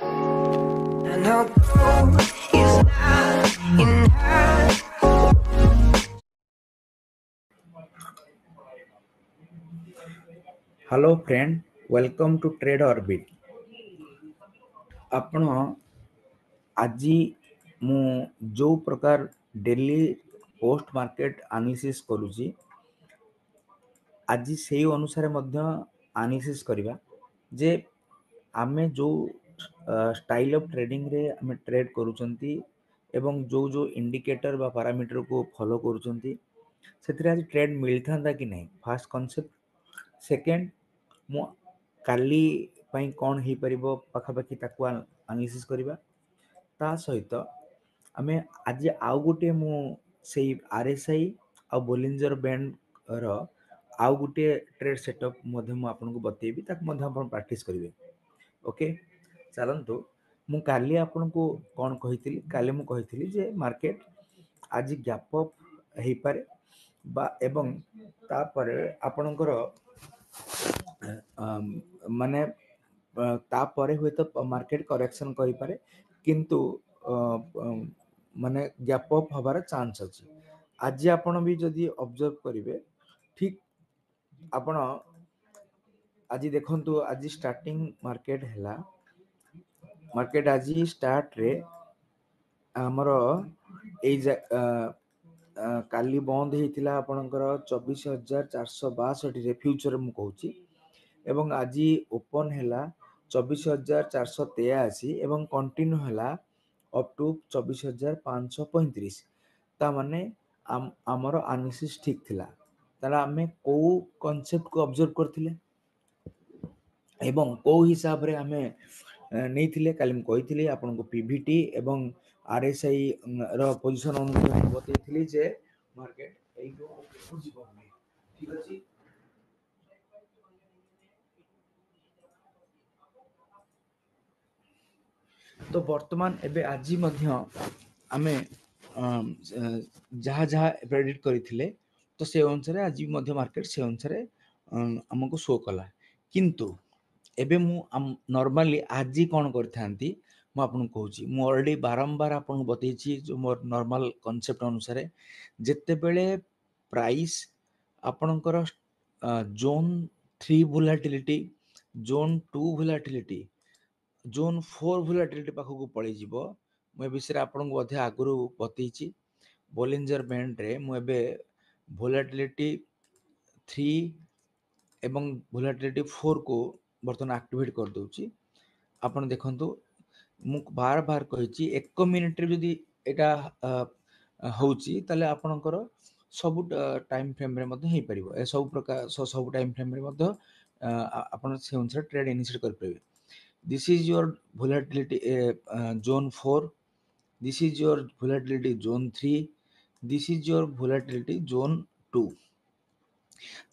I know gold is not enough. Hello friend, welcome to Trade Orbit. ଆପଣ ଆଜି ମୁଁ ଯେଉଁ ପ୍ରକାର ଡେଲି ପୋଷ୍ଟ ମାର୍କେଟ ଆନାଲିସିସ୍ କରୁଛି ଆଜି ସେଇ ଅନୁସାରେ ମଧ୍ୟ ଆନାଲିସିସ୍ କରିବା ଯେ ଆମେ ଯେଉଁ ଷ୍ଟାଇଲ ଅଫ୍ ଟ୍ରେଡିଂରେ ଆମେ ଟ୍ରେଡ୍ କରୁଛନ୍ତି ଏବଂ ଯେଉଁ ଇଣ୍ଡିକେଟର ବା ପାରାମିଟରକୁ ଫଲୋ କରୁଛନ୍ତି ସେଥିରେ ଆଜି ଟ୍ରେଡ୍ ମିଳିଥାନ୍ତା କି ନାହିଁ ଫାର୍ଷ୍ଟ କନସେପ୍ଟ। ସେକେଣ୍ଡ, ମୁଁ କାଲି ପାଇଁ କ'ଣ ହେଇପାରିବ ପାଖାପାଖି ତାକୁ ଆନାଲିସିସ୍ କରିବା। ତା ସହିତ ଆମେ ଆଜି ଆଉ ଗୋଟିଏ ମୁଁ ସେଇ RSI ଆଉ ବୋଲିଞ୍ଜର ବ୍ୟାଣ୍ଡର ଆଉ ଗୋଟିଏ ଟ୍ରେଡ୍ ସେଟଅପ୍ ମଧ୍ୟ ମୁଁ ଆପଣଙ୍କୁ ବତେଇବି, ତାକୁ ମଧ୍ୟ ଆପଣ ପ୍ରାକ୍ଟିସ୍ କରିବେ। ଓକେ, ଚାଲନ୍ତୁ। ମୁଁ କାଲି ଆପଣଙ୍କୁ କ'ଣ କହିଥିଲି? କାଲି ମୁଁ କହିଥିଲି ଯେ ମାର୍କେଟ ଆଜି ଗ୍ୟାପ୍ ଅପ୍ ହେଇପାରେ ବା ଏବଂ ତାପରେ ଆପଣଙ୍କର ମାନେ ତାପରେ ହୁଏତ ମାର୍କେଟ କରେକ୍ସନ୍ କରିପାରେ, କିନ୍ତୁ ମାନେ ଗ୍ୟାପ୍ ଅପ୍ ହବାର ଚାନ୍ସ ଅଛି। ଆଜି ଆପଣ ବି ଯଦି ଅବଜର୍ଭ କରିବେ, ଠିକ୍ ଆପଣ ଆଜି ଦେଖନ୍ତୁ, ଆଜି ଷ୍ଟାର୍ଟିଂ ମାର୍କେଟ ହେଲା, ମାର୍କେଟ ଆଜି ଷ୍ଟାର୍ଟରେ ଆମର ଏଇ କାଲି ବନ୍ଦ ହେଇଥିଲା ଆପଣଙ୍କର 24,462ରେ ଫ୍ୟୁଚର ମୁଁ କହୁଛି, ଏବଂ ଆଜି ଓପନ ହେଲା 24,483 ଏବଂ କଣ୍ଟିନ୍ୟୁ ହେଲା ଅପ୍ ଟୁ 24,535। ତା ମାନେ ଆମର ଆନାଲିସିସ୍ ଠିକ୍ ଥିଲା। ତାହେଲେ ଆମେ କୋଉ କନସେପ୍ଟକୁ ଅବଜର୍ଭ କରିଥିଲେ ଏବଂ କୋଉ ହିସାବରେ ଆମେ ନେଇଥିଲେ? କାଲି ମୁଁ କହିଥିଲି ଆପଣଙ୍କୁ PVT ଏବଂ RSI ର ପୋଜିସନ ଅନୁସାରେ ବତେଇଥିଲି ଯେ ମାର୍କେଟ ଏଇଠୁ ଯିବ। ଠିକ୍ ଅଛି। ତ ବର୍ତ୍ତମାନ ଏବେ ଆଜି ମଧ୍ୟ ଆମେ ଯାହା ଯାହା ପ୍ରେଡିକ୍ଟ କରିଥିଲେ ତ ସେ ଅନୁସାରେ ଆଜି ମଧ୍ୟ ମାର୍କେଟ ସେ ଅନୁସାରେ ଆମକୁ ଶୋ କଲା। କିନ୍ତୁ ଏବେ ମୁଁ ନର୍ମାଲି ଆଜି କ'ଣ କରିଥାନ୍ତି ମୁଁ ଆପଣଙ୍କୁ କହୁଛି। ମୁଁ ଅଲରେଡ଼ି ବାରମ୍ବାର ଆପଣଙ୍କୁ ବତେଇଛି ଯେଉଁ ମୋର ନର୍ମାଲ କନସେପ୍ଟ ଅନୁସାରେ, ଯେତେବେଳେ ପ୍ରାଇସ୍ ଆପଣଙ୍କର ଜୋନ୍ 3 ଭୋଲାଟିଲିଟି, ଜୋନ୍ 2 ଭୋଲାଟିଲିଟି, ଜୋନ୍ 4 ଭୋଲାଟିଲିଟି ପାଖକୁ ପଳେଇଯିବ। ମୁଁ ଏ ବିଷୟରେ ଆପଣଙ୍କୁ ମଧ୍ୟ ଆଗରୁ ବତେଇଛି। ବୋଲିଞ୍ଜର ବ୍ୟାଣ୍ଡରେ ମୁଁ ଏବେ ଭୋଲାଟିଲିଟି 3 ଏବଂ ଭୋଲାଟିଲିଟି 4କୁ ବର୍ତ୍ତମାନ ଆକ୍ଟିଭେଟ୍ କରିଦେଉଛି। ଆପଣ ଦେଖନ୍ତୁ, ମୁଁ ବାର କହିଛି 1 ମିନିଟ୍ରେ ଯଦି ଏଇଟା ହେଉଛି ତାହେଲେ ଆପଣଙ୍କର ସବୁ ଟାଇମ୍ ଫ୍ରେମ୍ରେ ମଧ୍ୟ ହେଇପାରିବ। ସବୁ ପ୍ରକାର ସବୁ ଟାଇମ୍ ଫ୍ରେମ୍ରେ ମଧ୍ୟ ଆପଣ ସେ ଅନୁସାରେ ଟ୍ରେଡ୍ ଇନିସିଏଟ୍ କରିପାରିବେ। This is your volatility zone 4. This is your volatility zone 3. This is your volatility zone 2.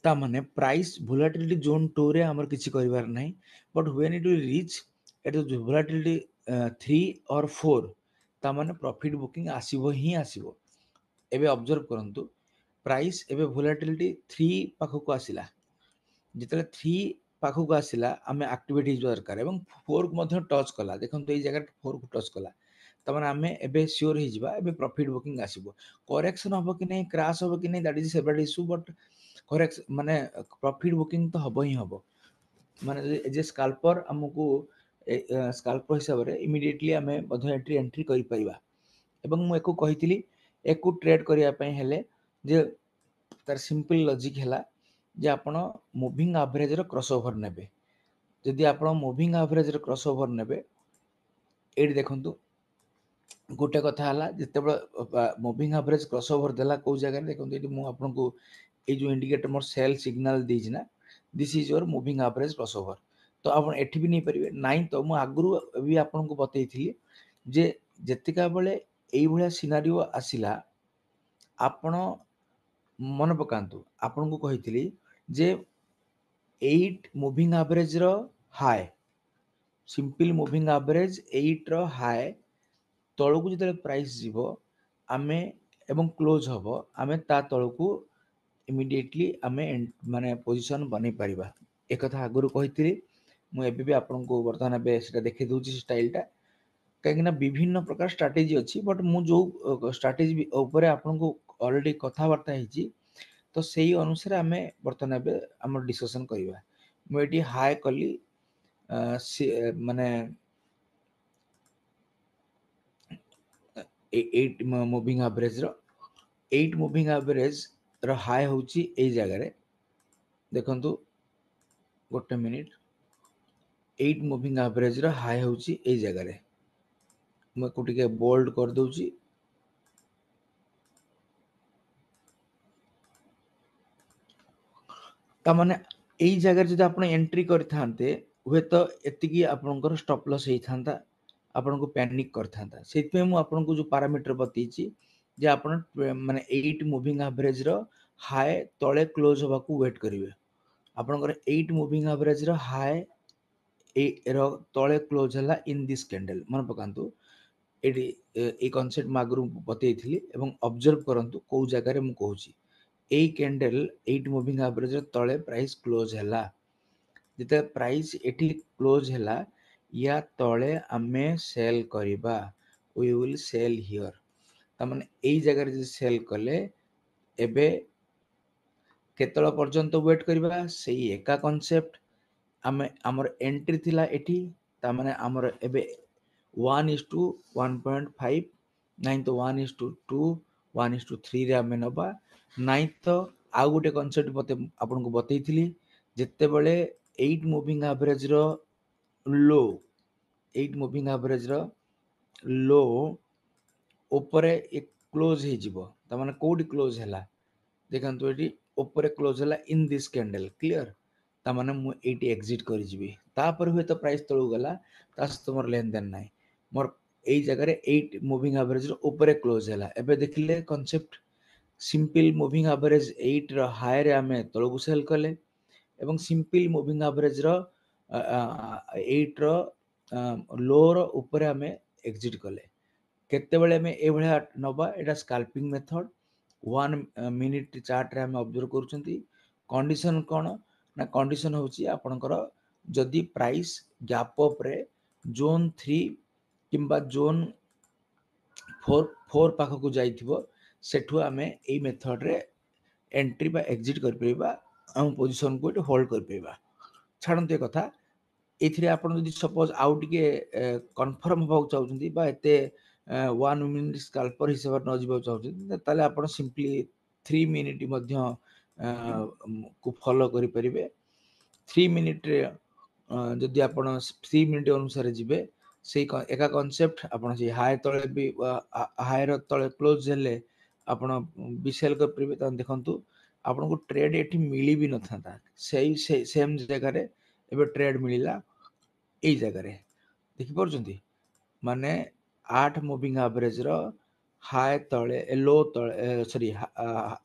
ତା ମାନେ ପ୍ରାଇସ୍ ଭୋଲାଟିଲିଟି ଜୋନ୍ 2 ରେ ଆମର କିଛି କରିବାର ନାହିଁ, but when it will reach at the volatility 3 or 4, ତା ମାନେ ପ୍ରଫିଟ୍ ବୁକିଂ ଆସିବ ହିଁ ଆସିବ। ଏବେ ଅବଜର୍ଭ କରନ୍ତୁ, ପ୍ରାଇସ୍ ଏବେ ଭୋଲାଟିଲିଟି 3 ପାଖକୁ ଆସିଲା। ଯେତେବେଳେ 3 ପାଖକୁ ଆସିଲା ଆମେ ଆକ୍ଟିଭେଟ୍ ହେଇଯିବା ଦରକାର ଏବଂ 4କୁ ମଧ୍ୟ ଟଚ୍ କଲା। ଦେଖନ୍ତୁ ଏଇ ଜାଗାରେ 4କୁ ଟଚ୍ କଲା, ତାମାନେ ଆମେ ଏବେ ସିଓର ହେଇଯିବା ଏବେ ପ୍ରଫିଟ୍ ବୁକିଂ ଆସିବ। କରେକ୍ସନ୍ ହବ କି ନାହିଁ, କ୍ରାସ୍ ହବ କି ନାହିଁ, that is separate issue, but correction ମାନେ ପ୍ରଫିଟ୍ ବୁକିଂ ତ ହବ ହିଁ ହବ। ମାନେ ଯେ ସ୍କାଲ୍ପର ଆମକୁ ସ୍କାଲ୍ପର ହିସାବରେ ଇମିଡ଼ିଏଟଲି ଆମେ ମଧ୍ୟ ଏଣ୍ଟ୍ରି କରିପାରିବା। ଏବଂ ମୁଁ ୟାକୁ କହିଥିଲି, ୟାକୁ ଟ୍ରେଡ୍ କରିବା ପାଇଁ ହେଲେ ଯେ ତାର ସିମ୍ପଲ୍ ଲଜିକ୍ ହେଲା ଯେ ଆପଣ ମୁଭିଂ ଆଭରେଜର କ୍ରସ୍ ଓଭର ନେବେ। ଯଦି ଆପଣ ମୁଭିଂ ଆଭରେଜର କ୍ରସ୍ ଓଭର ନେବେ, ଏଇଠି ଦେଖନ୍ତୁ ଗୋଟେ କଥା ହେଲା, ଯେତେବେଳେ ମୁଭିଂ ଆଭରେଜ କ୍ରସ୍ ଓଭର ଦେଲା କୋଉ ଜାଗାରେ ଦେଖନ୍ତୁ, ଏଇଠି ମୁଁ ଆପଣଙ୍କୁ ଏଇ ଯେଉଁ ଇଣ୍ଡିକେଟର ମୋର ସେଲ୍ ସିଗ୍ନାଲ ଦେଇଛି ନା, this is your moving average cross over. ତ ଆପଣ ଏଠି ବି ନେଇପାରିବେ। ନାଇଁ ତ ମୁଁ ଆଗରୁ ବି ଆପଣଙ୍କୁ ବତେଇଥିଲି ଯେ ଯେତିକା ବେଳେ ଏଇଭଳିଆ ସିନାରିଓ ଆସିଲା, ଆପଣ ମନେ ପକାନ୍ତୁ, ଆପଣଙ୍କୁ କହିଥିଲି ଯେ 8 ମୁଭିଂ ଆଭରେଜର ହାଏ, ସିମ୍ପଲ ମୁଭିଂ ଆଭରେଜ 8ର ହାଏ ତଳକୁ ଯେତେବେଳେ ପ୍ରାଇସ୍ ଯିବ ଆମେ ଏବଂ କ୍ଲୋଜ୍ ହବ, ଆମେ ତା ତଳକୁ ଇମିଡ଼ିଏଟଲି ଆମେ ମାନେ ପୋଜିସନ୍ ବନେଇ ପାରିବା। ଏକଥା ଆଗରୁ କହିଥିଲି। ମୁଁ ଏବେ ବି ଆପଣଙ୍କୁ ବର୍ତ୍ତମାନ ଏବେ ସେଟା ଦେଖେଇ ଦଉଛି ଷ୍ଟାଇଲଟା, କାହିଁକି ନା ବିଭିନ୍ନ ପ୍ରକାର ଷ୍ଟ୍ରାଟେଜି ଅଛି, ବଟ୍ ମୁଁ ଯୋଉ ଷ୍ଟ୍ରାଟେଜି ଉପରେ ଆପଣଙ୍କୁ ଅଲରେଡି କଥାବାର୍ତ୍ତା ହେଇଛି, ତ ସେଇ ଅନୁସାରେ ଆମେ ବର୍ତ୍ତମାନ ଏବେ ଆମର ଡିସ୍କସନ୍ କରିବା। ମୁଁ ଏଠି ହାଇ କଲି ମାନେ 8 ମୁଭିଂ ଆଭରେଜ ର 8 ମୁଭିଂ ଆଭରେଜ ର ହାଇ ହଉଛି ଏଇ ଜାଗାରେ, ଦେଖନ୍ତୁ ଗୋଟେ ମିନିଟ, 8 ମୁଭିଂ ଆଭରେଜ ର ହାଇ ହଉଛି ଏଇ ଜାଗାରେ, ମୁଁ ୟାକୁ ଟିକେ ବୋଲ୍ଡ କରିଦଉଛି। ତାମାନେ ଏଇ ଜାଗାରେ ଯଦି ଆପଣ ଏଣ୍ଟ୍ରି କରିଥାନ୍ତେ, ହୁଏତ ଏତିକି ଆପଣଙ୍କର ଷ୍ଟପ୍ ଲସ୍ ହେଇଥାନ୍ତା, ଆପଣଙ୍କୁ ପ୍ୟାନିକ୍ କରିଥାନ୍ତା। ସେଇଥିପାଇଁ ମୁଁ ଆପଣଙ୍କୁ ଯୋଉ ପାରାମିଟର ବତେଇଛି ଯେ ଆପଣ ମାନେ 8 ମୁଭିଂ ଆଭରେଜ ର ହାଇ ତଳେ କ୍ଲୋଜ ହବାକୁ ୱେଟ୍ କରିବେ। ଆପଣଙ୍କର 8 ମୁଭିଂ ଆଭରେଜ ର ହାଇ ର ତଳେ କ୍ଲୋଜ ହେଲା ଇନ୍ ଦିସ୍ କ୍ୟାଣ୍ଡେଲ। ମନେ ପକାନ୍ତୁ ଏଠି ଏଇ କନସେପ୍ଟ ମୁଁ ଆଗରୁ ବତେଇଥିଲି, ଏବଂ ଅବଜର୍ଭ କରନ୍ତୁ କୋଉ ଜାଗାରେ ମୁଁ କହୁଛି। ଏଇ କ୍ୟାଣ୍ଡେଲ 8 ମୁଭିଂ ଆଭରେଜ ତଳେ ପ୍ରାଇସ୍ କ୍ଲୋଜ ହେଲା, ଯେତେବେଳେ ପ୍ରାଇସ୍ ଏଠି କ୍ଲୋଜ ହେଲା, ୟା ତଳେ ଆମେ ସେଲ୍ କରିବା, we will sell here। ତାମାନେ ଏଇ ଜାଗାରେ ଯଦି ସେଲ୍ କଲେ, ଏବେ କେତେବେଳେ ପର୍ଯ୍ୟନ୍ତ ୱେଟ୍ କରିବା, ସେଇ ଏକା କନସେପ୍ଟ। ଆମେ ଆମର ଏଣ୍ଟ୍ରି ଥିଲା ଏଠି, ତାମାନେ ଆମର ଏବେ 1:1.5, ନାଇଁ ତ 1:2, 1:3 ରେ ଆମେ ନବା, ନାଇଁ ତ ଆଉ ଗୋଟେ କନସେପ୍ଟ ଆପଣଙ୍କୁ ବତେଇଥିଲି, ଯେତେବେଳେ 8 ମୁଭିଂ ଆଭରେଜ ର लो 8 ମୁଭିଂ ଆଭରେଜ ର लो ଉପରେ କ୍ଲୋଜ ହେଇଯିବ, ତାମାନେ କୋଉଠି କ୍ଲୋଜ ହେଲା, ଦେଖନ୍ତୁ ଏଠି ଉପରେ କ୍ଲୋଜ ହେଲା ଇନ୍ ଦିସ୍ କ୍ୟାଣ୍ଡେଲ, କ୍ଲିୟର। ତାମାନେ ମୁଁ ଏଇଠି ଏକ୍ଜିଟ୍ କରିଯିବି, ତାପରେ ହୁଏତ ପ୍ରାଇସ୍ ତଳକୁ ଗଲା, ତା ସହିତ ମୋର ଲେନ ଦେନ ନାହିଁ। ମୋର ଏଇ ଜାଗାରେ 8 ମୁଭିଂ ଆଭରେଜ ର ଉପରେ କ୍ଲୋଜ ହେଲା। ଏବେ ଦେଖିଲେ କନସେପ୍ଟ, ସିମ୍ପଲ ମୁଭିଂ ଆଭରେଜ 8 ର ହାଇ ରେ ଆମେ ତଳକୁ ସେଲ୍ କଲେ, ଏବଂ ସିମ୍ପଲ ମୁଭିଂ ଆଭରେଜ ର 8 ର लो ର ଉପରେ ଆମେ ଏକ୍ଜିଟ୍ କଲେ। କେତେବେଳେ ଆମେ ଏଇଭଳିଆ ନବା, ଏଇଟା ସ୍କାଲ୍ପିଂ ମେଥड, 1 ମିନିଟ୍ ଚାର୍ଟରେ ଆମେ ଅବଜର୍ଭ କରୁଛନ୍ତି। କଣ୍ଡିସନ କ'ଣ ନା, କଣ୍ଡିସନ ହେଉଛି ଆପଣଙ୍କର ଯଦି ପ୍ରାଇସ୍ ଗ୍ୟାପ୍ ଅପ୍ରେ ଜୋନ୍ 3 କିମ୍ବା ଜୋନ୍ 4 ପାଖକୁ ଯାଇଥିବ, ସେଠୁ ଆମେ ଏଇ ମେଥଡରେ ଏଣ୍ଟ୍ରି ବା ଏକ୍ଜିଟ୍ କରିପାରିବା, ଆମ ପୋଜିସନକୁ ଏଠି ହୋଲ୍ଡ କରିପାରିବା। ଛାଡ଼ନ୍ତୁ ଏ କଥା, ଏଥିରେ ଆପଣ ଯଦି ସପୋଜ ଆଉ ଟିକେ କନଫର୍ମ ହେବାକୁ ଚାହୁଁଛନ୍ତି, ବା ଏତେ 1 ମିନିଟ୍ ସ୍କାଲ୍ପର ହିସାବରେ ନ ଯିବାକୁ ଚାହୁଁଛନ୍ତି, ତାହେଲେ ଆପଣ ସିମ୍ପଲି 3 ମିନିଟ୍ ମଧ୍ୟ କୁ ଫଲୋ କରିପାରିବେ। 3 ମିନିଟ୍ରେ ଯଦି ଆପଣ 3 ମିନିଟ୍ ଅନୁସାରେ ଯିବେ, ସେଇ ଏକା କନସେପ୍ଟ, ଆପଣ ସେଇ ହାଇ ତଳେ ବି ହାଇର ତଳେ କ୍ଲୋଜ ହେଲେ ଆପଣ ବି ସେଲ୍ କରିପାରିବେ। ତାହେଲେ ଦେଖନ୍ତୁ ଆପଣଙ୍କୁ ଟ୍ରେଡ୍ ଏଠି ମିଳି ବି ନଥାନ୍ତା, ସେଇ ସେମ୍ ଜାଗାରେ ଏବେ ଟ୍ରେଡ୍ ମିଳିଲା ଏଇ ଜାଗାରେ, ଦେଖିପାରୁଛନ୍ତି। ମାନେ 8 ମୁଭିଂ ଆଭରେଜ ର ହାଇ ତଳେ लो ତଳେ, ସରି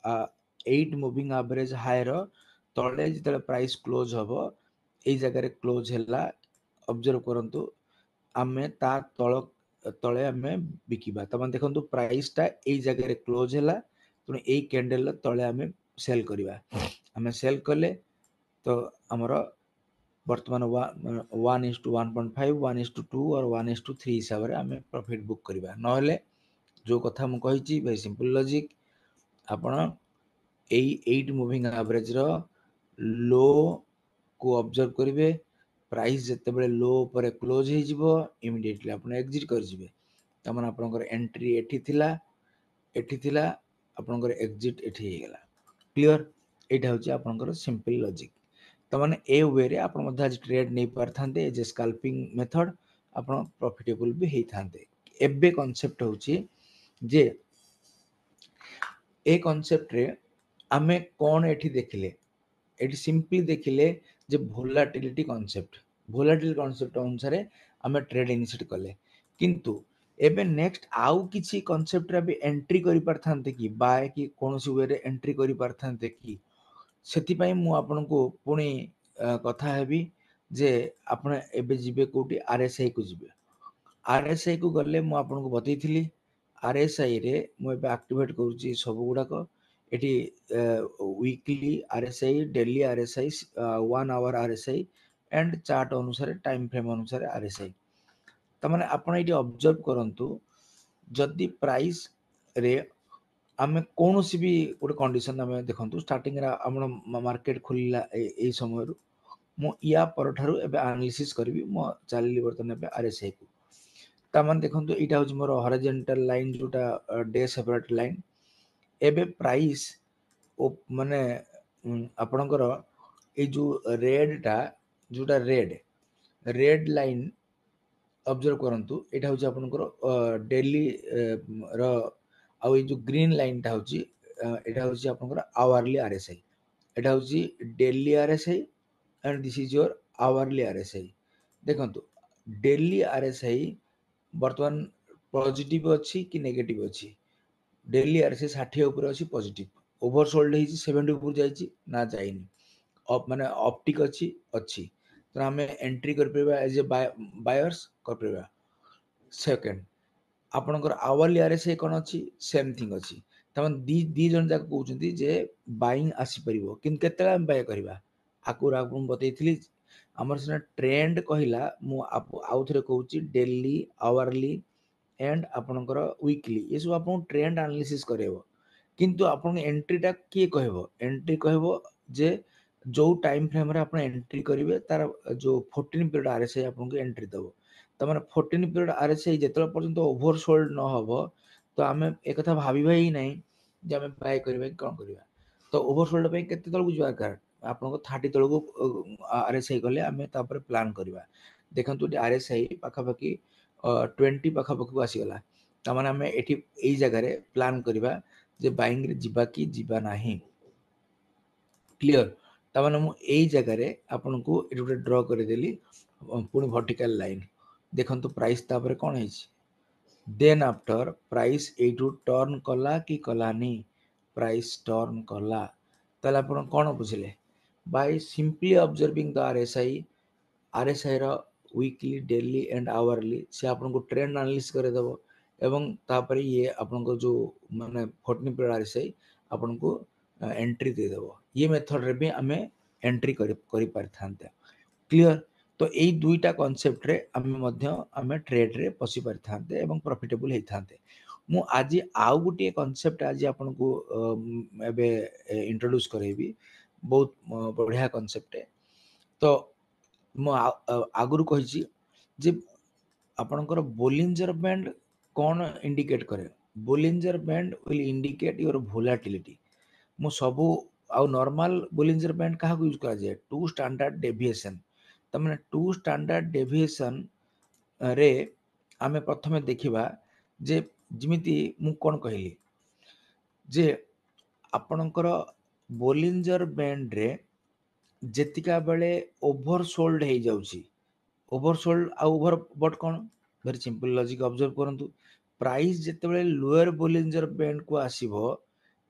8 ମୁଭିଂ ଆଭରେଜ ହାଇ ର ତଳେ ଯେତେବେଳେ ପ୍ରାଇସ୍ କ୍ଲୋଜ ହବ, ଏଇ ଜାଗାରେ କ୍ଲୋଜ ହେଲା, ଅବଜର୍ଭ କରନ୍ତୁ, ଆମେ ତା ତଳେ ଆମେ ବିକିବା। ତାମାନେ ଦେଖନ୍ତୁ ପ୍ରାଇସ୍ ଟା ଏଇ ଜାଗାରେ କ୍ଲୋଜ ହେଲା, ତେଣୁ ଏଇ କ୍ୟାଣ୍ଡେଲ ତଳେ ଆମେ ସେଲ୍ କରିବା। ଆମେ ସେଲ୍ କଲେ ତ ଆମର ବର୍ତ୍ତମାନ 1:1.5, 1:2 और 1:3 ହିସାବରେ ଆମେ ପ୍ରଫିଟ୍ ବୁକ୍ କରିବା। ନହେଲେ ଯୋଉ କଥା ମୁଁ କହିଛି, ଭେରି ସିମ୍ପଲ ଲଜିକ, ଆପଣ ଏଇ 8 ମୁଭିଂ ଆଭରେଜ ର लो କୁ ଅବଜର୍ଭ କରିବେ, ପ୍ରାଇସ୍ ଯେତେବେଳେ लो ଉପରେ କ୍ଲୋଜ ହେଇଯିବ, ଇମିଡିଏଟଲି ଆପଣ ଏକ୍ଜିଟ୍ କରିଯିବେ। ତାମାନେ ଆପଣଙ୍କର ଏଣ୍ଟ୍ରି ଏଠି ଥିଲା, ଆପଣଙ୍କର ଏକ୍ଜିଟ୍ ଏଠି ହେଇଗଲା, କ୍ଲିୟର। ଏଇଟା ହେଉଛି ଆପଣଙ୍କର ସିମ୍ପଲ ଲଜିକ। ତାମାନେ ଏ ୱେରେ ଆପଣ ମଧ୍ୟ ଆଜି ଟ୍ରେଡ୍ ନେଇ ପାରିଥାନ୍ତେ, ଏଜ୍ ଏ ସ୍କାଲ୍ପିଂ ମେଥଡ ଆପଣ ପ୍ରଫିଟେବୁଲ ବି ହେଇଥାନ୍ତେ। ଏବେ କନସେପ୍ଟ ହେଉଛି ଯେ ଏ କନସେପ୍ଟରେ ଆମେ କ'ଣ ଏଠି ଦେଖିଲେ, ଏଠି ସିମ୍ପଲି ଦେଖିଲେ ଯେ ଭୋଲାଟିଲିଟି କନସେପ୍ଟ, ଭୋଲାଟିଲିଟି କନସେପ୍ଟ ଅନୁସାରେ ଆମେ ଟ୍ରେଡ୍ ଇନିସିଏଟ୍ କଲେ, କିନ୍ତୁ ଏବେ ନେକ୍ସଟ ଆଉ କିଛି କନସେପ୍ଟରେ ବି ଏଣ୍ଟ୍ରି କରିପାରିଥାନ୍ତେ କି, ବାଏ କି କୌଣସି ୱେରେ ଏଣ୍ଟ୍ରି କରିପାରିଥାନ୍ତେ କି? ସେଥିପାଇଁ ମୁଁ ଆପଣଙ୍କୁ ପୁଣି କଥା ହେବି ଯେ ଆପଣ ଏବେ ଯିବେ କୋଉଠି, RSI କୁ ଯିବେ। RSI କୁ ଗଲେ ମୁଁ ଆପଣଙ୍କୁ ବତେଇଥିଲି, RSI ରେ ମୁଁ ଏବେ ଆକ୍ଟିଭେଟ୍ କରୁଛି ସବୁ ଗୁଡ଼ାକ। ଏଠି weekly RSI, daily RSI, 1 hour RSI, and chart अनुसार टाइम फ्रेम अनुसार आरएसआई तमाने आपण एटी ऑब्जर्व करंतु जदि प्राइस रे आमे कोनोसी भी गोटे कंडीशन आमे देखंतु स्टार्टिंग रा हमर मार्केट खुलिला ए समय रु मो या परठारु एबे एनालिसिस करबी मो चालिली बर्तन एबे आरएसआई को तमाने देखंतु एटा होची मोर हॉरिजॉन्टल लाइन जोटा डे सेपरेट लाइन एबे प्राइस ओ माने आपणकर ए जो रेड टा जोटा रेड लाइन ऑब्जर्व करंतु एटा होची आपणकर डेली रो आ ए जो ग्रीन लाइन टा होची एटा होची आपणकर आवरली आरएसआई एटा होची daily RSI and this is your hourly RSI देखंतु डेली आरएसआई वर्तमान पॉजिटिव अछि कि नेगेटिव अछि डेली आरएसआई 60 ऊपर अछि पॉजिटिव ओवरसोल्ड हेछि 70 ऊपर जाइछि ना जाइनि माने ऑप्टिक अछि तो हमें एंट्री कर परबा एज ए बायर्स कर परबा सेकंड आपनकर आवरली आरएसआई कोन अछि सेम थिंग अछि तमन दी जन जाक कहउछंती जे बाइंग आसी परिबो किन केतला हम बाय करबा आकुर आकुम बतैथिली हमर सना ट्रेंड कहिला मु आउ थरे कहउची डेली आवरली एंड आपनकर वीकली ये सब आपन ट्रेंड एनालिसिस करेबो किंतु आपन एंट्री टा के कहबो एंट्री कहबो जे जो टाइम फ्रेम रे आपन एंट्री करिवे तार जो 14 पीरियड आरएसआई आपन को एंट्री दबो त माने 14 पीरियड आरएसआई जेतला पर्यंत ओवरसोल्ड न हबो तो आमे एक कथा भाबिबा ही नै जे आमे बाय करबे कोन करबा तो ओवरसोल्ड पे केते तळ बुझवा कर आपन को 30 तळ को आरएसआई गले आमे तापर प्लान करबा देखंतु आरएसआई पाखा पाखी 20 पाखा पाखी को आसी गला त माने आमे एठी एई जगह रे प्लान करबा जे बाइंग रे जिबा की जिबा नाही क्लियर तमाने मु एई जगह रे आपन को एठी गोटे ड्रा कर देली पुनी वर्टिकल लाइन देखंतु प्राइस तापर कोन हेछि देन आफ्टर प्राइस एठू टर्न कला कि कलानी प्राइस टर्न कला ताले आपन कोन बुझिले by simply observing the RSI रो वीकली डेली एंड आवरली से आपन को ट्रेंड एनालिसिस करे दबो एवं तापर ये आपन को जो माने 14 पीरियड आरएसआई आपन को एंट्री दे दबो ये मेथड रे भी हमें एंट्री करि परथांते क्लियर तो एई दुईटा कांसेप्ट रे हमें ट्रेड रे पसी परथांते एवं प्रॉफिटेबल हेथांते मु आज आउ गुटी कांसेप्ट आज आपन को एबे इंट्रोड्यूस करेबी बहुत बढ़िया कांसेप्ट है तो मु आगुरु कहिछि जे आपनकर बोलिंजर बैंड कौन इंडिकेट करे Bollinger band will indicate your volatility मु सबु आउ नॉर्मल बोलिंजर बैंड कहा यूज करा जाय टू स्टैंडर्ड डेविएशन तमने टू स्टैंडर्ड डेविएशन रे आमे प्रथमे देखिबा जे जिमिति मु कोन कहली जे आपनकर बोलिंजर बैंड रे जेतिका बेले ओवरसोल्ड हे जाउची ओवरसोल्ड आ ओवरबॉट कोन वेरी सिंपल लॉजिक ऑब्जर्व करंतु प्राइस जेते बेले लोअर बोलिंजर बैंड को आसीबो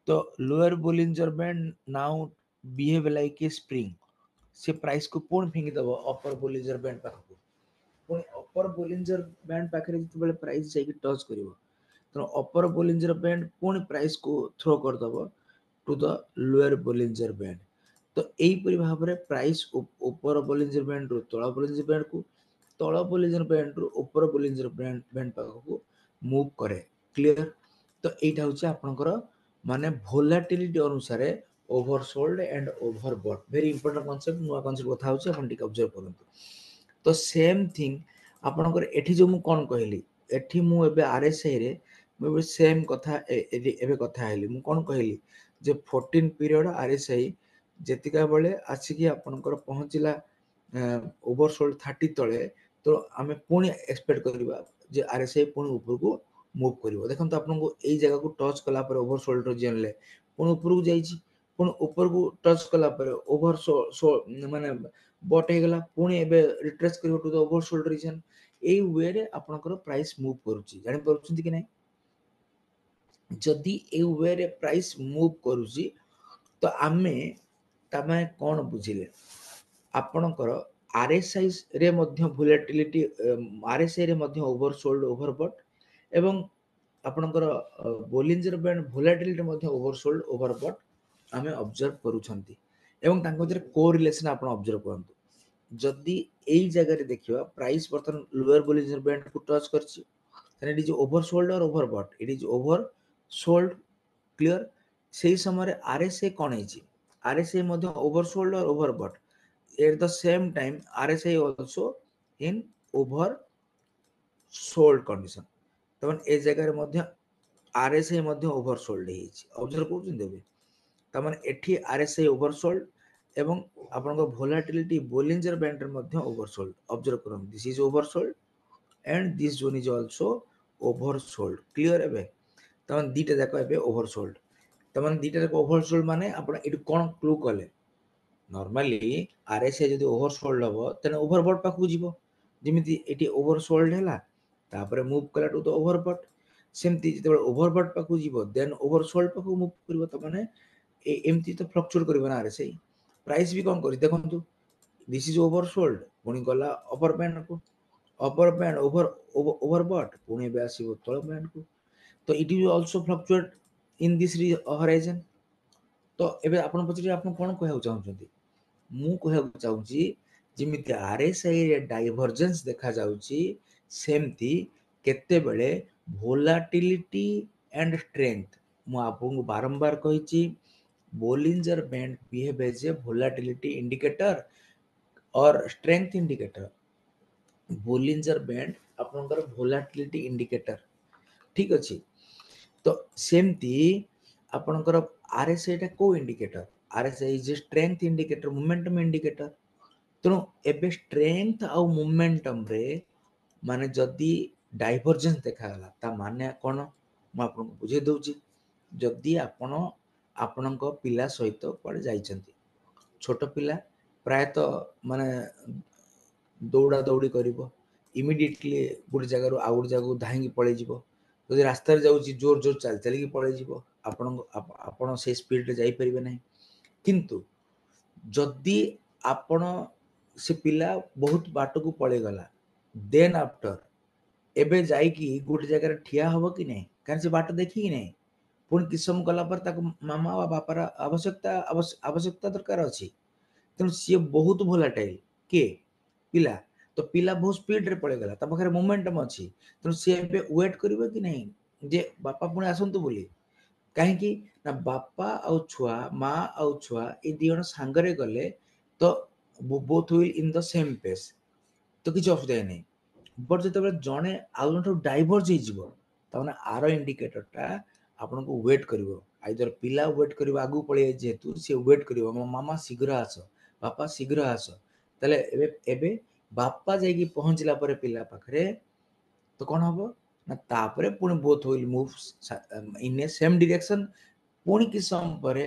तो lower Bollinger band now behave like a spring से प्राइस को पूर्ण फिंगी दबो अपर बोलिंजर बैंड पाखु पुणी अपर बोलिंजर बैंड पाखरे जेते बेले प्राइस जाई टच करिवो तो अपर बोलिंजर बैंड पुणी प्राइस को थ्रो कर दबो to the lower Bollinger band तो एई परि भाबरे प्राइस ऊपर बोलिंजर बैंड रो तळ बोलिंजर बैंड को तळ बोलिंजर बैंड रो ऊपर बोलिंजर बैंड पाखु मूव करे क्लियर तो एटा होची आपनकर माने वोलेटिलिटी अनुसार oversold and overbought very important concept नुवा कांसेप्ट कथा होची आपन टिक ऑब्जर्व करंतु तो सेम थिंग आपनकर एठी जो मु कोन कहली एठी मु एबे आरएसआई रे मु एबे सेम कथा एबे कथा हेली मु कोन कहली जे 14 पीरियड आरएसआई जेतिका बेले आसी कि आपनकर पहुंचिला ओवरसोल्ड 30 तळे तो आमे पुणी एक्सपेक्ट करबा जे आरएसआई पुणी ऊपर को मूव करिवो देखंतु आपनको एई जगह को टच कला पर ओवरसोल्ड रीजन ले पुणी ऊपर को जाईची पुणी ऊपर को टच कला पर माने बट हे गला पुणी एबे रिट्रेस करिवो टू द ओवरसोल्ड रीजन एई वे रे आपनकर प्राइस मूव करूची जानि परछंती कि नै जदि ए वे रे प्राइस मूव करूची तो आमे तमे कोन बुझिले आपनकर आरएसआई रे मध्य वोलेटिलिटी आरएसआई रे मध्य ओवरसोल्ड ओवरबॉट एवं आपनकर बोलिंजर बैंड वोलेटिलिटी मध्य ओवरसोल्ड ओवरबॉट आमे ऑब्जर्व करूछंती एवं तांको जे कोरिलेशन आपण ऑब्जर्व करंतु जदि एई जगह देखिवा प्राइस बर्तन लोअर बोलिंजर बैंड को टच करछि, then it is oversold or overbought, it is oversold. Clear? सेही समय RSI कौन है? RSI Madhya oversold or overbought. At the same time RSI also in oversold condition. तमन ए जगह मध्य RSI मध्य oversold ହେଇଛି, observe କରୁଛନ୍ତି ଏବେ। तमन एठी RSI oversold एवं आपनका volatility Bollinger Band रे मध्य oversold, ऑब्जर्व करम, this is oversold and this zone is also oversold. Clear एबे? तमन दीटा जाक एबे oversold, तमन दीटा जाक oversold माने आपण एटु कोन क्लू कले? नॉर्मली RSI जदि ओवरसोल्ड हबो तने ओवरबॉट पाखु जीवो, जेमिति एटी ओवरसोल्ड हैला तापरे मूव कला टू द ओवरबॉट, सेमति जते ओवरबॉट पाखु जीवो देन ओवरसोल्ड पाखु मूव करबो, त माने एमति तो फ्लक्चुएट करबो ना RSI। प्राइस भी कोन करी देखंतु, दिस इज ओवरसोल्ड पुनी गला अपर बैंड को, अपर बैंड ओवरबॉट पुनी बे आसीबो तळ बैंड को, तो it will also fluctuate in this horizon. तो एबे आपण पछिरे आपण कोन कहउ चाहउछंती? मु कहउ चाहउची जेमिति RSI रे डाइवर्जेंस देखा जाउची, सेमति केते बेले वोलाटिलिटी एंड स्ट्रेंथ। मु आपन बारंबार कहिची Bollinger band behave as a volatility indicator और स्ट्रेंथ इंडिकेटर। बोलिंजर बैंड आपनकर वोलाटिलिटी इंडिकेटर, ठीक अछि। तो सेमती आपनकर RSI टा को indicator? RSI is a strength indicator, momentum indicator. तेणु एबे स्ट्रेंथ आउ मोमेंटम रे माने जदि डाइवर्जेंस देखागला ता माने कोन मु आपन बुझे दउची। जदि आपण आपनक पिला सहित पड़े जाइछंती, छोट पिला प्रायत माने दौड़ा दौड़ी करिवो, इमिडिएटली गुड जगह आ गुड जगह धाई पळे जीवो। जदि रास्ता रे जाउची जोर जोर चल चली पळे जीवो, आपण से स्पीड रे जाई परिबे नै। किंतु जदि आपण से पिला बहुत बाट को पळे गला, देन आफ्टर एबे जाई कि गुड जगह रे ठिया हबो कि नै, कारण से बाट देखि कि नै, पुणी किछ समय गला पर ताको मामा वा बापार आवश्यकता दरकार अछि। तेणु सी बहुत भोलाटाइल के पिला, तो पिला बहुत स्पीड रे पळे गला, ता पाखरे मोमेंटम अछि, तेणु सी एबे वेट करिवो कि नै जे बापा पुणी आसंतु बोली। काहेकि ना बापा आउ छुआ, माँ आउ छुआ ए दी जण सांगरे गले तो both will in the same pace, तो किछ असुविधा नै। बट जेतेबेले जणे आउ जणठु डाइवर्ज हेइ जिवो, ता माने आर इंडिकेटर टा आपनको वेट करिवो। आइदर पिला वेट करिवो, आगु पळे जेतु से वेट करिवो, मो मामा शीघ्र आस, बापा शीघ्र आस। ताले एबे बापा जाइकी पहुंचला परे पिला पाखरे तो कोन हबो ना, तापरे पुणी both will move in A same direction. पुणी किछ समय परे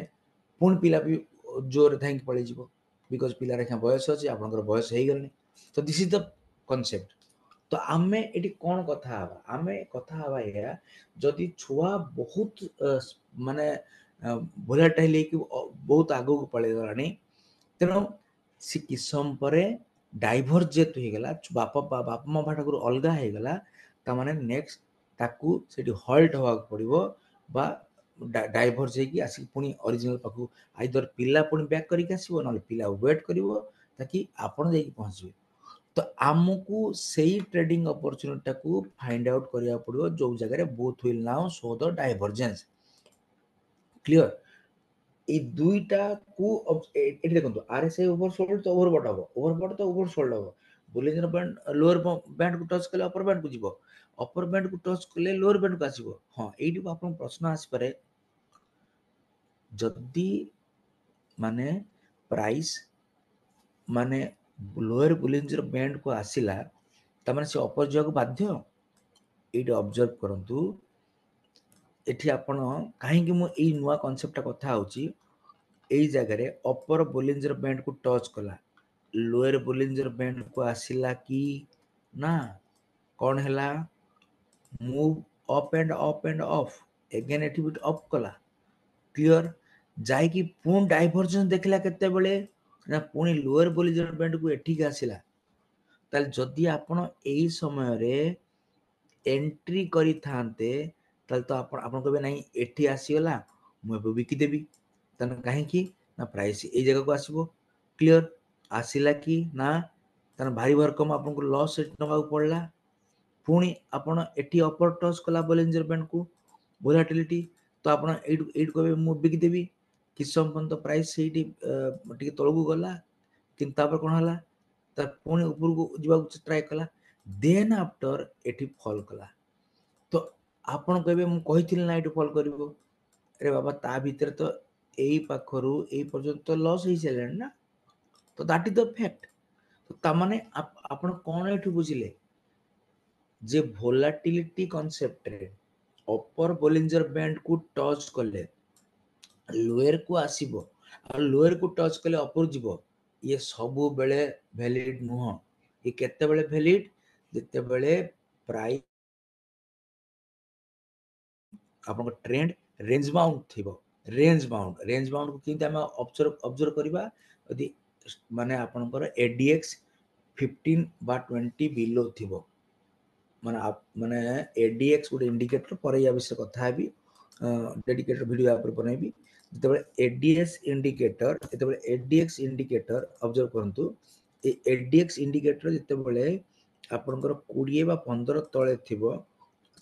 पुणी पिला भी जोर धाई पळे जिवो, बिकॉज़ पिला रेखा बयस अछि, आपनकर बयस हेइ गलनी। तो दिस इज द कांसेप्ट। तो आमे एटी कोन कथा हबा, आमे कथा हबा या जदि छुआ बहुत माने भोलाटाइल कि बहुत आगु को पळे गलानी, तेणु सी किछ समय परे डाइवर्ज जेतु हे गला, बापा माँ ठाकुर अलगा हे गला, ता माने नेक्स्ट ताकू सेठी हल्ट हवा पड़िबो बा डाइवर्ज हे कि आसी पुणी ओरिजिनल पाखु आइदर पिला पुणी बैक करिक आसीबो, नले पिला वेट करिवो ताकि आपण जाइकी पहुंचबे। तो आमको सेही ट्रेडिंग अपॉर्चुनिटी टाकू फाइंड आउट करिया पड़िबो जो जगह रे both will now show the divergence. Clear? ए दुईटा को एटी देखंतु RSI ओवरसोल्ड तो ओवरबॉट हबो, ओवरबॉट तो ओवरसोल्ड हबो। बोलिंजर बैंड लोअर बैंड को टच कले अपर बैंड को जीवो, अपर बैंड को टच कले लोअर बैंड को आसीबो। हां एटी को आपन प्रश्न आसी पारे, जदि माने प्राइस माने लोअर बोलिंजर बैंड को आसिला ता माने से अपर जाको बाध्य। एटी ऑब्जर्व करंतु, एठी आपण काहे कि मु एई नुवा कांसेप्ट कथा होची, एई जगह रे अपर बोलिंजर बैंड को टच कला, लोअर बोलिंजर बैंड को आसिला कि ना, कौन हैला move up end of, again एठी बिट अप कला। क्लियर? जाई कि पुन डाइवर्जेंस देखला केते बेले ना, पुनी लोअर बोलिंजर बैंड को एठी के आसिला। ताल जदि आपण एई समय रे एंट्री करी थांते ताल तो आपण कहबे नाही एठी आसीगला मु एबे बिकी देबी, तने काहे कि ना प्राइस ए जगह को आसीबो। क्लियर? आसिला कि ना, कारण भारी भरकम आपको लॉस नवा पड़ला पुणी आपण एटी अपर टच कला बोलिंजर बैंड को वोलाटिलिटी तो आपण एट कहबे मु बिकिदेवी किछ समय पर्यंत प्राइस सेठी टिके तळकू गला किंतु तापर कोन हला तार पुणी ऊपर को जीवा ट्राई कला देन आफ्टर एटी फॉल कला तो आपण कहबे मु कहिथिल ना एटी फॉल करिवो अरे बाबा ता भीतर तो एई पाखरु एई पर्यंत लॉस ही चले ना तो दैट इज द फैक्ट तो ता माने आपण कोन एठी बुझिले जे वोलाटिलिटी कांसेप्ट रे अपर बोलिंजर बैंड को टच कले लोअर को आसीबो और लोअर को टच कले अपर जीवो ये सबु बेले वैलिड नुह ये केते बेले वैलिड जेते बेले प्राइस आपन ट्रेंड रेंज बाउंड थिबो रेंज बाउंड को किंतु हम ऑब्जर्व करबा यदि माने आपनकर एडीएक्स 15 बा 20 बिलो थिबो माने माने एडीएक्स गोटे इंडिकेटर पर या विषय कथा हेबी डेडिकेटेड वीडियो या पर बनैबी जेतेबेले एडीएक्स इंडिकेटर ऑब्जर्व करंतु ए एडीएक्स इंडिकेटर जेतेबेले आपनकर 20 बा 15 तळे थिबो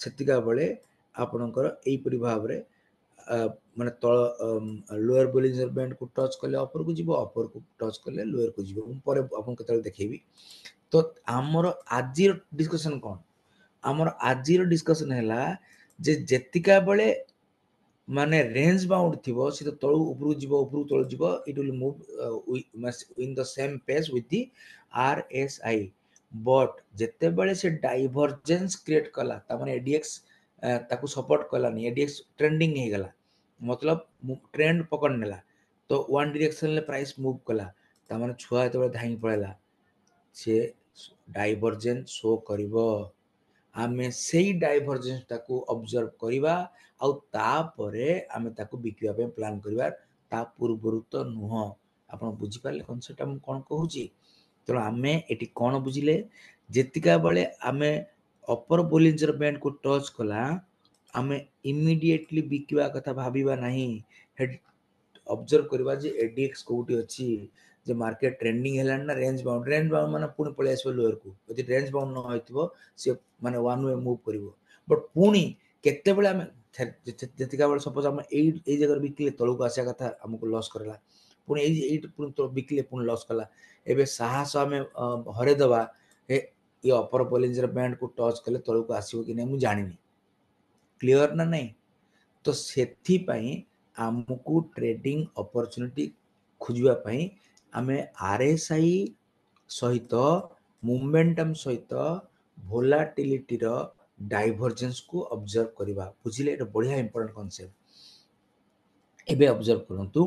सेतिका बेले आपनकर एई परि भाबरे माने तळ लोअर बोलिंजर बैंड को टच कले अपर को जीवो अपर को टच कले लोअर को जीवो पर आपन केतले देखैबी तो हमर आजिर डिस्कशन कोन हमर आजिर डिस्कशन हैला जे जेतिका बेले माने रेंज बाउंड थिबो से तो तळु ऊपर जीवो ऊपर तळ जीवो it will move in the same pace with the RSI but जेते बेले से डाइवर्जेंस क्रिएट कला ता माने एडीएक्स ताकू सपोर्ट कलानी एडीएक्स ट्रेंडिंग हे गला मतलब ट्रेंड पकड़ नेला तो वन डायरेक्शन ले प्राइस मूव कला ता माने छुआ तो धाई पळेला से डाइवर्जेंस शो करिवो आमे सेई डाइवर्जेंस ताकू ऑब्जर्व करिवा आउ तापरे आमे ताकू बिकिवा पे प्लान करिवा ता पूर्वरु तो नुह आपण बुझी पाले कॉन्सेप्ट हम कोन कहूची तो आमे एटी कोन बुझिले जेतिका बेले आमे अपर बोलिंजर बैंड को टच कला आमे इमीडिएटली बिकिवा कथा भाबिबा नाही हेड ऑब्जर्व करबा जे एडीएक्स कोठी अछि जे मार्केट ट्रेंडिंग हेलान ना रेंज बाउंड माने पुणी पळे आसबो लोअर को यदि रेंज बाउंड न होइतबो से माने वन वे मूव करिवो बट पुणी केते बेले आमे जेतिका बेले सपोज हम एई जगह बिकले तळु को आसा कथा हमको लॉस करला पुणी एई पुणी तो बिकले पुणी लॉस कला एबे साहस आमे हरे दबा ये अपर बोलिंजर बैंड को टच कले तळु को आसीबो कि नै मु जानिनी क्लियर ना नहीं तो सेथि पई हमको ट्रेडिंग अपॉर्चुनिटी खोजिबा पई आमे आरएसआई सहित मोमेंटम सहित वोलाटिलिटी रो डाइवर्जेंस को ऑब्जर्व करबा बुझिले एटा बढ़िया इंपोर्टेंट कांसेप्ट एबे ऑब्जर्व करंतु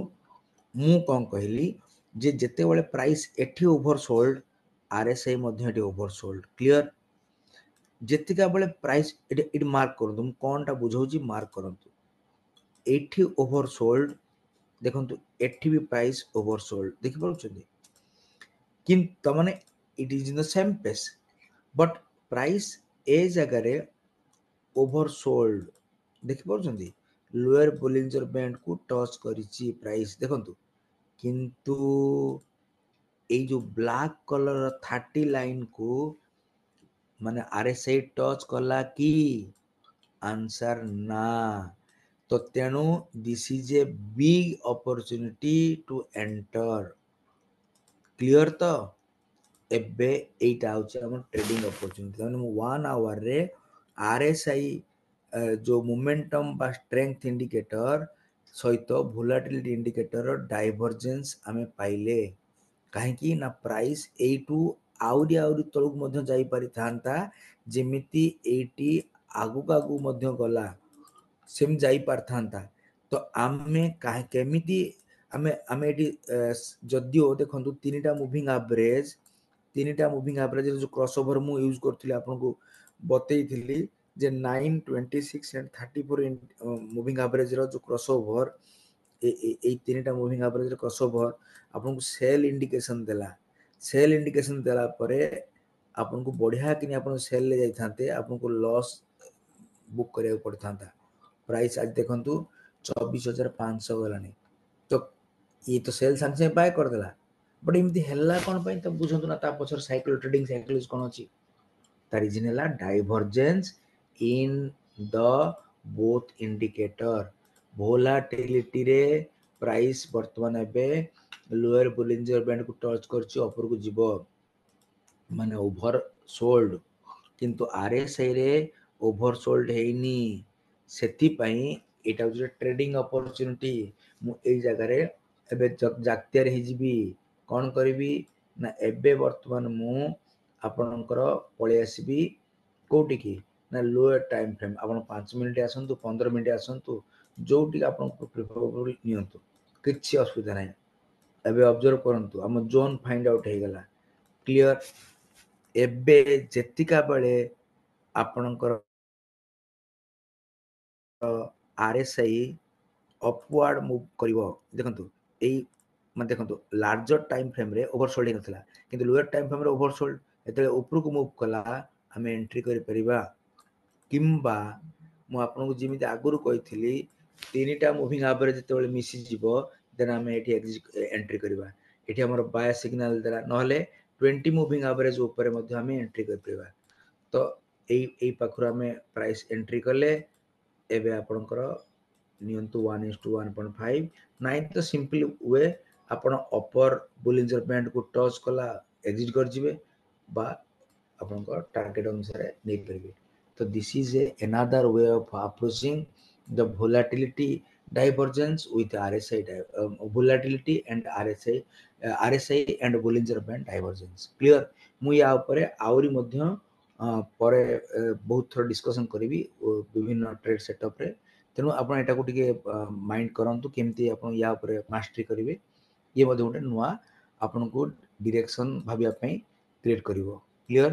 मु कोन कहली जे जेते बेले प्राइस एठी ओवरसोल्ड आरएसआई मध्ये एठी ओवरसोल्ड क्लियर जेतिका बेले प्राइस इट मार्क करंतु कोनटा बुझौची मार्क करंतु एठी ओवरसोल्ड देखंतु एठी भी प्राइस ओवरसोल्ड देखि पड़छथि किंतु माने it is in the same pace but price ए जगह रे ओवरसोल्ड देखि पड़छथि लोअर बोलिंजर बैंड को टच करिछि प्राइस देखंतु किंतु ए जो ब्लैक कलर 30 लाइन को माने आरएसआई टच कला कि आंसर ना तो तेणु this is a big opportunity to enter clear तो एबे एटा होचे हम ट्रेडिंग अपॉर्चुनिटी माने 1 आवर रे आरएसआई जो मोमेंटम बा स्ट्रेंथ इंडिकेटर सहित वोलाटिलिटी इंडिकेटर डाइवर्जेंस हमें पाइले काहे कि ना प्राइस एटू आउरी तळुक मध्ये जाई पारि थांता जेमिति एटी आगु मध्ये गला सेम जाई पार थांता तो आमे काहे केमिति आमे एटी जदियो देखंतु तीनटा मूविंग एवरेज जो क्रॉसओवर मु यूज करथिले आपन को बतैथिली जे 9 26 एंड 34 मूविंग एवरेज रो जो क्रॉसओवर ए तीनटा मूविंग एवरेज रो क्रॉसओवर आपन को सेल इंडिकेशन देला परे आपन को बढ़िया कि आपन सेल ले जाई थांते आपन को लॉस बुक करिया पड़ थांता प्राइस आज देखंतु 24500 गलानी तो ये तो सेल संग से बाय कर देला बट एमती हैला कोन पई त बुझंतु ना ता पछर साइकिल ट्रेडिंग साइकोलॉजी कोन अछि ता रीजन हैला divergence in the both indicator volatility रे प्राइस वर्तमान एबे लोअर बोलिंजर बैंड को टच करछि ऊपर को जीवो माने ओभर सोल्ड किंतु आरएसआई रे ओभर सोल्ड हेइनी सेति पई एटा जो ट्रेडिंग अपॉर्चुनिटी मु एई जगह रे एबे जाक्तियार हे जिबी कोन करबी ना एबे वर्तमान मु आपनकर पळे आसीबी कोठी की ना लोअर टाइम फ्रेम आपन 5 मिनिट आसंतु 15 मिनिट आसंतु जोटी आपन प्रिफरेबल नियंतु किछि असुविधा नै एबे ऑब्जर्व करंतु हम जोन फाइंड आउट हे गला क्लियर एबे जेतिका बेले आपनकर आरएसआई अपवार्ड मूव करिवो देखंतु एई माने देखंतु लार्जर टाइम फ्रेम रे ओवरसोल्ड हे नथला किंतु लोअर टाइम फ्रेम रे ओवरसोल्ड एते ऊपर को मूव कला हमें एंट्री करि परिबा किंबा मु आपनको जिमिति आगुरु कहिथिली तीनटा मूविंग एवरेज जते बेले मिसि जिवो देन हमें एठी एंट्री करिबा एठी हमर बाय सिग्नल देला नहले 20 मूविंग एवरेज ऊपर मध्ये हमें एंट्री करि परिबा तो एई पाखुरा हमें प्राइस एंट्री कले एबे आपनकर नियंतु 1:1.5 नाइ तो सिंपली वे आपण अपर बोलिंजर बैंड को टच कला एग्जिट कर जिवे बा आपनकर टारगेट अनुसार नै परिबे तो this is A another way of approaching the volatility divergence with RSI volatility and RSI and Bollinger Band divergence clear मु या ऊपर आउरी मध्य परे बहुत थोड़ा डिस्कशन करिवि विभिन्न ट्रेड सेटअप रे तेणु आपण एटा को टिके माइंड करंतु केमती आपण या ऊपर मास्टरी करिवे ये मध्ये गोटे नुआ आपण को डायरेक्शन भाबिया पई क्रिएट करिवो क्लियर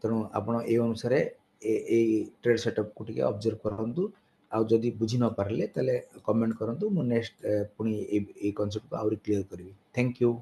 तेणु आपण ए अनुसार ए ट्रेड सेटअप को टिके ऑब्जर्व करंतु आ जदी बुझी न पारले तले कमेंट करंतु मु नेक्स्ट पुनी ए कांसेप्ट को आउरी क्लियर करिवि थैंक यू